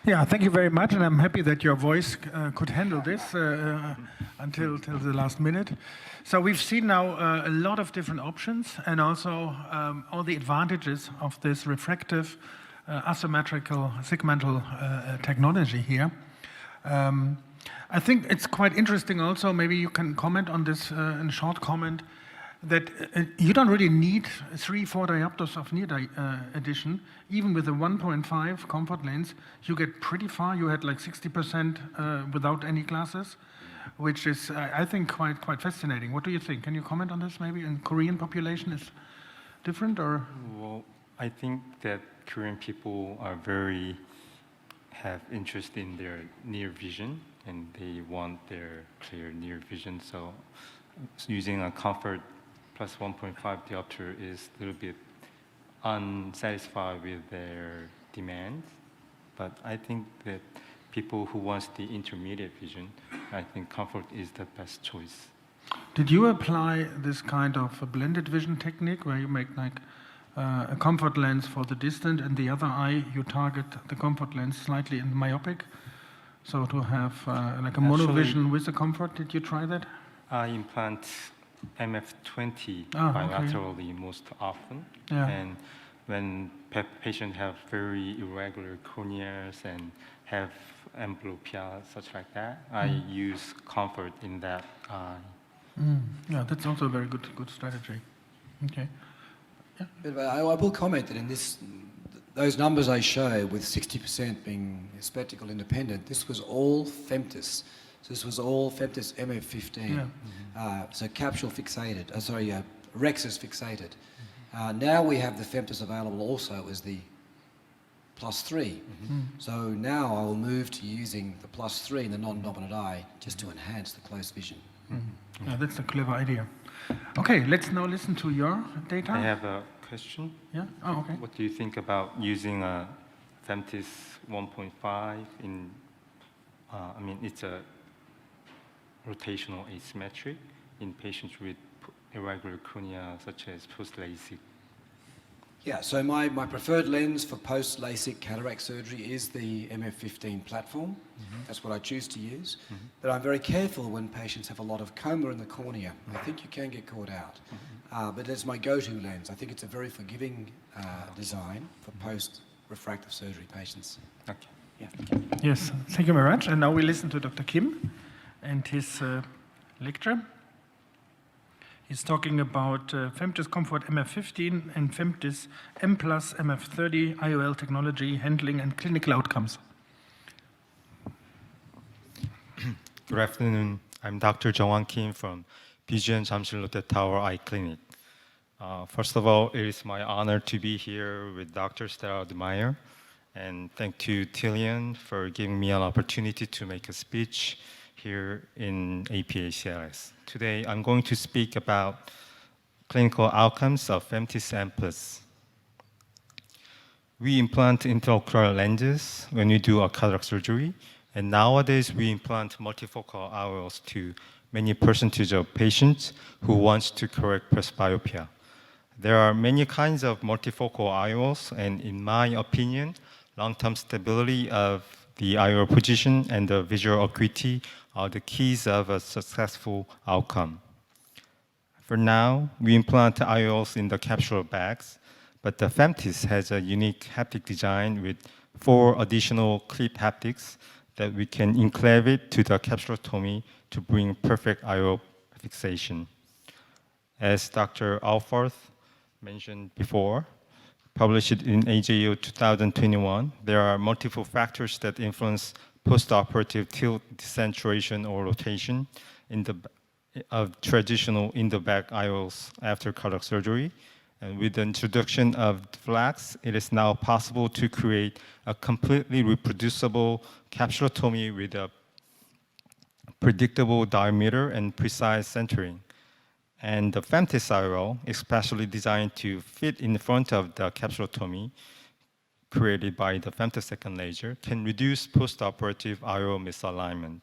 S1: Yeah, thank you very much, and I'm happy that your voice could handle this until the last minute. So we've seen now a lot of different options, and also all the advantages of this refractive, asymmetrical, segmental technology here. I think it's quite interesting also, maybe you can comment on this in a short comment, that you don't really need 3-4 diopters of near addition. Even with a 1.5 comfort lens, you get pretty far. You had like 60% without any glasses, which is, I think, quite fascinating. What do you think? Can you comment on this maybe? In Korean population is different, or?
S3: Well, I think that Korean people are have interest in their near vision, and they want their clear near vision. So using a comfort plus 1.5 diopter is a little bit unsatisfied with their demands. But I think that people who want the intermediate vision, I think comfort is the best choice.
S1: Did you apply this kind of a blended vision technique where you make like a comfort lens for the distant and the other eye you target the comfort lens slightly in myopic? So to have like a monovision with a comfort, did you try that?
S3: I implant MF20 bilaterally most often.
S1: Yeah.
S3: And when patients have very irregular corneas and have amblyopia, such like that, I use comfort in that eye.
S1: Yeah, that's also a very good strategy. Okay. Yeah.
S4: But I will comment that in those numbers I show with 60% being spectacle independent, this was all FEMTIS. So this was all FEMTIS MF15.
S1: Yeah.
S4: So capsule fixated, Rexus fixated. Now we have the FEMTIS available also as the +3. So now I will move to using the +3 in the non-dominant eye just to enhance the close vision.
S1: Yeah, that's a clever idea. Okay, let's now listen to your data.
S3: I have a question.
S1: Yeah? Oh, okay.
S3: What do you think about using a FEMTIS 1.5 in, I mean, it's a rotational asymmetric in patients with irregular cornea, such as post-LASIK?
S4: Yeah, so my preferred lens for post-LASIK cataract surgery is the MF15 platform. That's what I choose to use. But I'm very careful when patients have a lot of coma in the cornea. I think you can get caught out. But it's my go-to lens. I think it's a very forgiving design for post-refractive surgery patients.
S3: Okay.
S4: Yeah.
S1: Yes, thank you very much. And now we listen to Dr. Kim and his lecture. He's talking about FEMTIS Comfort MF15 and FEMTIS M+ MF30 IOL technology, handling and clinical outcomes.
S3: Good afternoon. I'm Dr. Jun Wan Kim from BGN Jamsil Lotte Tower Eye Clinic. First of all, it is my honor to be here with doctors that I admire. And thank you, Teleon, for giving me an opportunity to make a speech here in APACRS. Today, I'm going to speak about clinical outcomes of FEMTIS M+. we implant intraocular lenses when we do a cataract surgery, and nowadays we implant multifocal IOLs to many percentage of patients who wants to correct presbyopia. There are many kinds of multifocal IOLs, and in my opinion, long-term stability of the IOL position and the visual acuity are the keys of a successful outcome. For now, we implant IOLs in the capsular bags, but the FEMTIS has a unique haptic design with 4 additional clip haptics that we can enclave it to the capsulotomy to bring perfect IOL fixation. As Dr. Auffarth mentioned before, published in AJO 2021, there are multiple factors that influence postoperative tilt, decentration, or rotation of traditional in-the-back IOLs after cataract surgery. And with the introduction of FLACS, it is now possible to create a completely reproducible capsulotomy with a predictable diameter and precise centering. And the FEMTIS IOL, especially designed to fit in front of the capsulotomy created by the Femtosecond-laser, can reduce postoperative IOL misalignment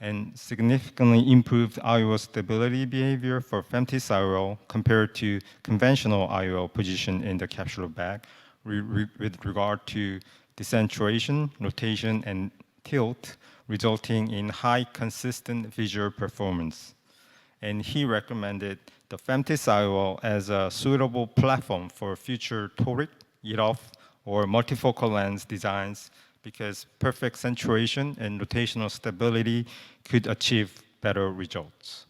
S3: and significantly improve IOL stability behavior for FEMTIS IOL compared to conventional IOL position in the capsular bag with regard to decentration, rotation, and tilt, resulting in high consistent visual performance. And he recommended the FEMTIS IOL as a suitable platform for future toric, EDOF, or multifocal lens designs because perfect centration and rotational stability could achieve better results.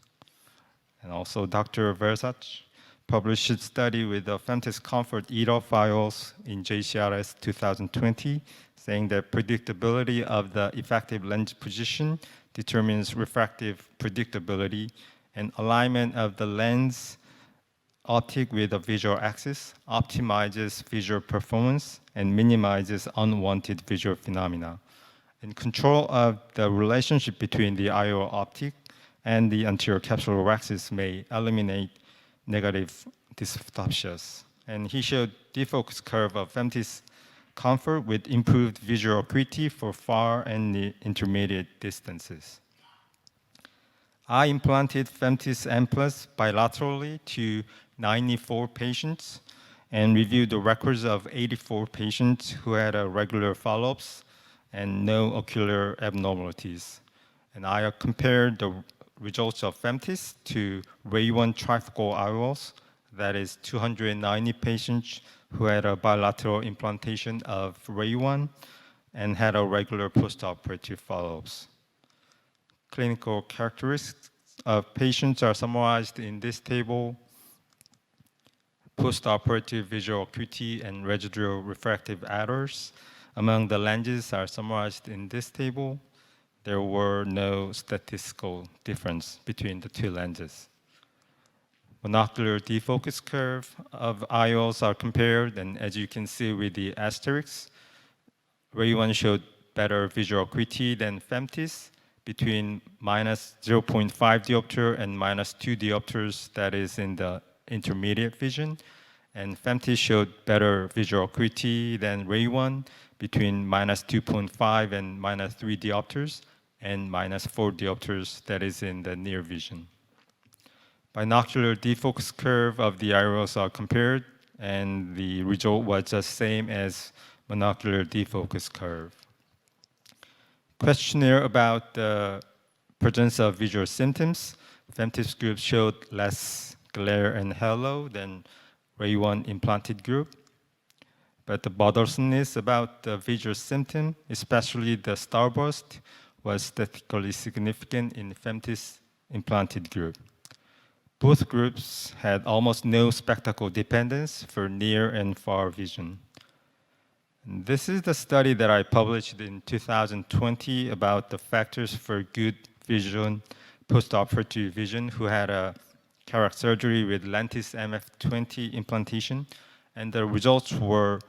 S3: And also Dr. Versace published a study with the FEMTIS Comfort EDOF IOLs in JCRS 2020, saying that predictability of the effective lens position determines refractive predictability, and alignment of the lens optic with the visual axis optimizes visual performance and minimizes unwanted visual phenomena. And control of the relationship between the IOL optic and the anterior capsular axis may eliminate negative dysphotopsias. And he showed defocus curve of FEMTIS Comfort with improved visual acuity for far and intermediate distances. I implanted FEMTIS M+ bilaterally to 94 patients and reviewed the records of 84 patients who had regular follow-ups and no ocular abnormalities. And I compared the results of FEMTIS to Ray 1 trifocal IOLs, that is 290 patients who had a bilateral implantation of Ray 1 and had a regular postoperative follow-ups. Clinical characteristics of patients are summarized in this table. Postoperative visual acuity and residual refractive errors among the lenses are summarized in this table. There were no statistical difference between the 2 lenses. Monocular defocus curve of IOLs are compared, and as you can see with the asterisks, Ray 1 showed better visual acuity than FEMTIS between minus 0.5 diopter and minus 2 diopters, that is in the intermediate vision. And FEMTIS showed better visual acuity than Ray 1 between minus 2.5 and minus 3 diopters and minus 4 diopters, that is in the near vision. Binocular defocus curve of the IOLs are compared, and the result was the same as monocular defocus curve. Questionnaire about the presence of visual symptoms. FEMTIS group showed less glare and halo than Ray 1 implanted group. But the bothersomeness about the visual symptom, especially the starburst, was statistically significant in FEMTIS implanted group. Both groups had almost no spectacle dependence for near and far vision. And this is the study that I published in 2020 about the factors for good vision, postoperative vision, who had a cataract surgery with Lentis MF20 implantation. And the results were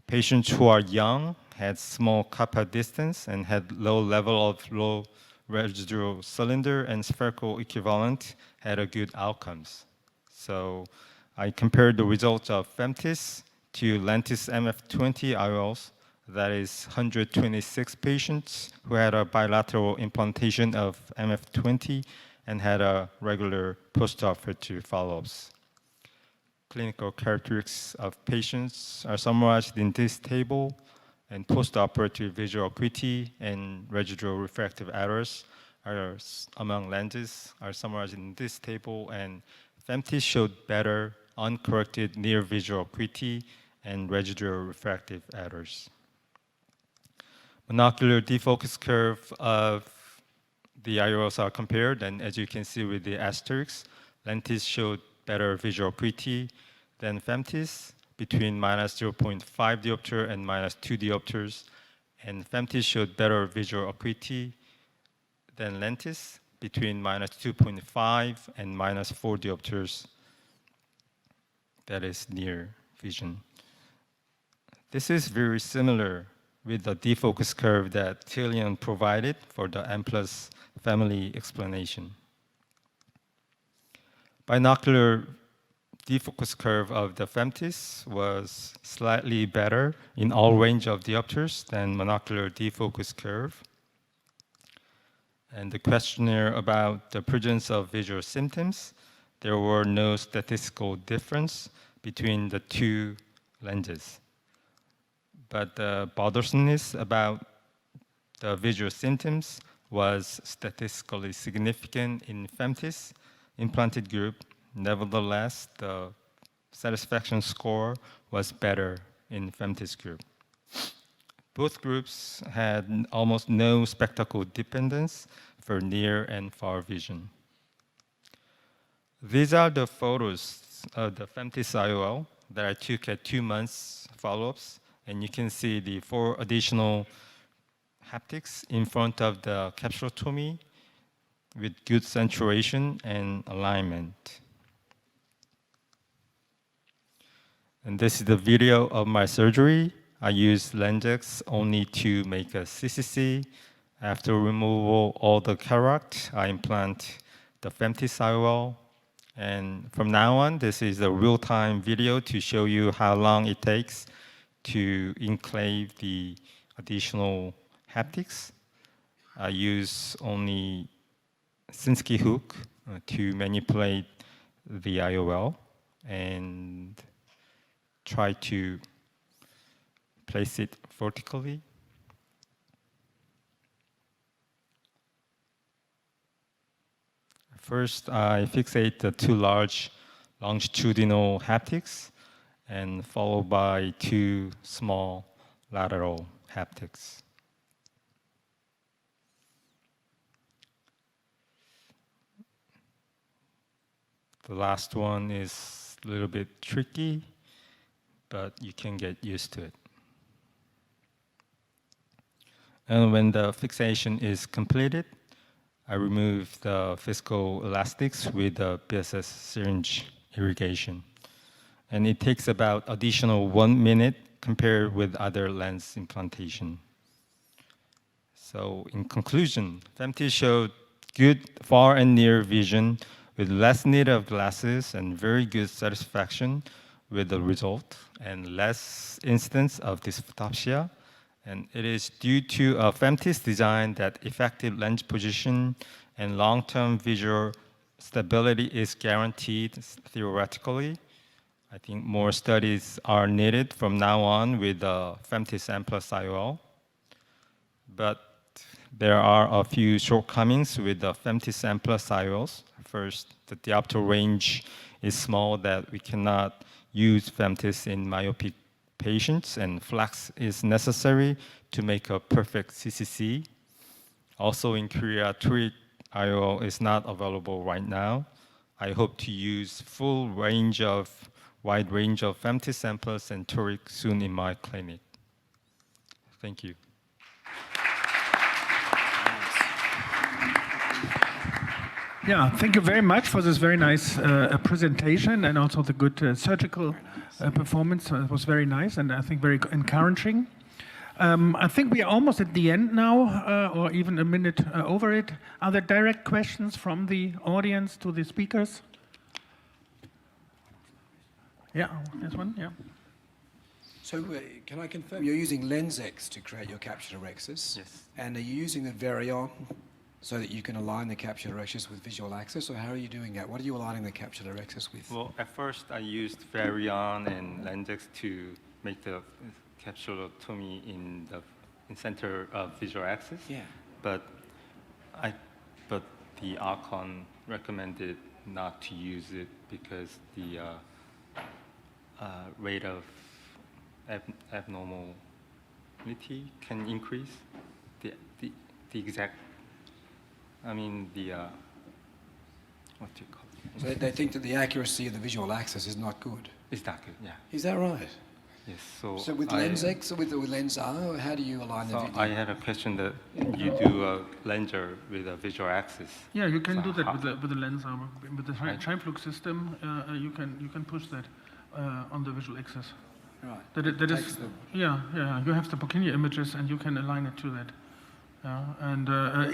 S3: patients who are young, had small kappa distance, and had low level of low residual cylinder and spherical equivalent, had a good outcomes. So I compared the results of FEMTIS to LensAR MF20 IOLs, that is 126 patients who had a bilateral implantation of MF20 and had a regular post-operative follow-ups. Clinical characteristics of patients are summarized in this table, and post-operative visual acuity and residual refractive errors are among lenses are summarized in this table, and FEMTIS showed better uncorrected near visual acuity and residual refractive errors. Monocular defocus curve of the IOLs are compared, and as you can see with the asterisks, lenses showed better visual acuity than FEMTIS between -0.5 diopter and -2 diopters, and FEMTIS showed better visual acuity than lenses between -2.5 and -4 diopters, that is near vision. This is very similar with the defocus curve that Teleon provided for the M+ family explanation. Binocular defocus curve of the FEMTIS was slightly better in all range of diopters than monocular defocus curve. And the questionnaire about the presence of visual symptoms, there were no statistical difference between the two lenses. But the bothersomeness about the visual symptoms was statistically significant in FEMTIS implanted group. Nevertheless, the satisfaction score was better in FEMTIS group. Both groups had almost no spectacle dependence for near and far vision. These are the photos of the FEMTIS IOL that I took at 2 months follow-ups. And you can see the 4 additional haptics in front of the capsulotomy with good centration and alignment. And this is the video of my surgery. I used LensX only to make a CCC. After removal of all the cataract, I implant the FEMTIS IOL. And from now on, this is a real-time video to show you how long it takes to enclave the additional haptics. I use only Sinski hook to manipulate the IOL and try to place it vertically. First, I fixate the 2 large longitudinal haptics, and followed by 2 small lateral haptics. The last one is a little bit tricky, but you can get used to it. And when the fixation is completed, I remove the physical elastics with the PSS syringe irrigation. And it takes about additional 1 minute compared with other lens implantation. So in conclusion, FEMTIS showed good far and near vision with less need of glasses and very good satisfaction with the result and less instance of dysphotopsia. And it is due to a FEMTIS design that effective lens position and long-term visual stability is guaranteed theoretically. I think more studies are needed from now on with the FEMTIS M+ IOL. But there are a few shortcomings with the FEMTIS M+ IOLs. First, the diopter range is small that we cannot use FEMTIS in myopic patients, and FLACS is necessary to make a perfect CCC. Also in Korea, toric IOL is not available right now. I hope to use wide range of FEMTIS M+ and toric soon in my clinic. Thank you.
S1: Yeah, thank you very much for this very nice presentation and also the good surgical performance. It was very nice and I think very encouraging. I think we are almost at the end now, or even a minute over it. Are there direct questions from the audience to the speakers? Yeah, this one, yeah.
S4: So can I confirm you're using LensX to create your capsular rhexis?
S3: Yes.
S4: And are you using the Verion so that you can align the capsular rhexis with visual axis, or how are you doing that? What are you aligning the capsular rhexis with?
S3: Well, at first I used Verion and LensX to make the capsulotomy in center of visual axis.
S4: Yeah.
S3: But the Alcon recommended not to use it because the rate of abnormality can increase. The exact, I mean what do you call it?
S4: So they think that the accuracy of the visual axis is not good.
S3: It's not good, yeah.
S4: Is that right?
S3: Yes.
S4: So with LensX or with LensAR, how do you align the
S3: So
S4: video?
S3: I had a question that you do a LensAR with a visual axis.
S1: Yeah, you can
S3: So
S1: do that
S3: how-
S1: with the LensAR. With the
S3: Right.
S1: time flux system, you can push that on the visual axis.
S4: Right.
S1: That
S4: Takes
S1: is,
S4: the-
S1: yeah. You have the Purkinje images, and you can align it to that. And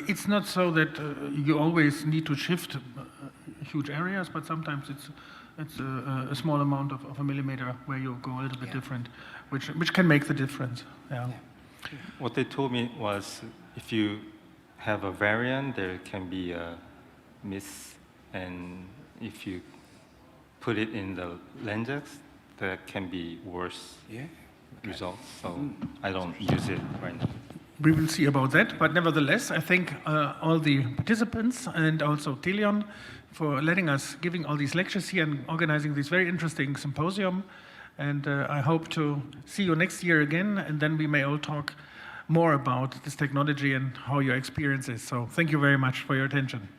S1: it's not so that you always need to shift huge areas, but sometimes it's a small amount of a millimeter where you go a little bit different, which can make the difference. Yeah.
S3: What they told me was if you have a variant, there can be a miss, and if you put it in the LensX, there can be worse
S4: Yeah.
S3: results. So I don't use it right now.
S1: We will see about that, but nevertheless, I thank all the participants and also Teleon for giving all these lectures here and organizing this very interesting symposium. And I hope to see you next year again, and then we may all talk more about this technology and how your experience is. So thank you very much for your attention.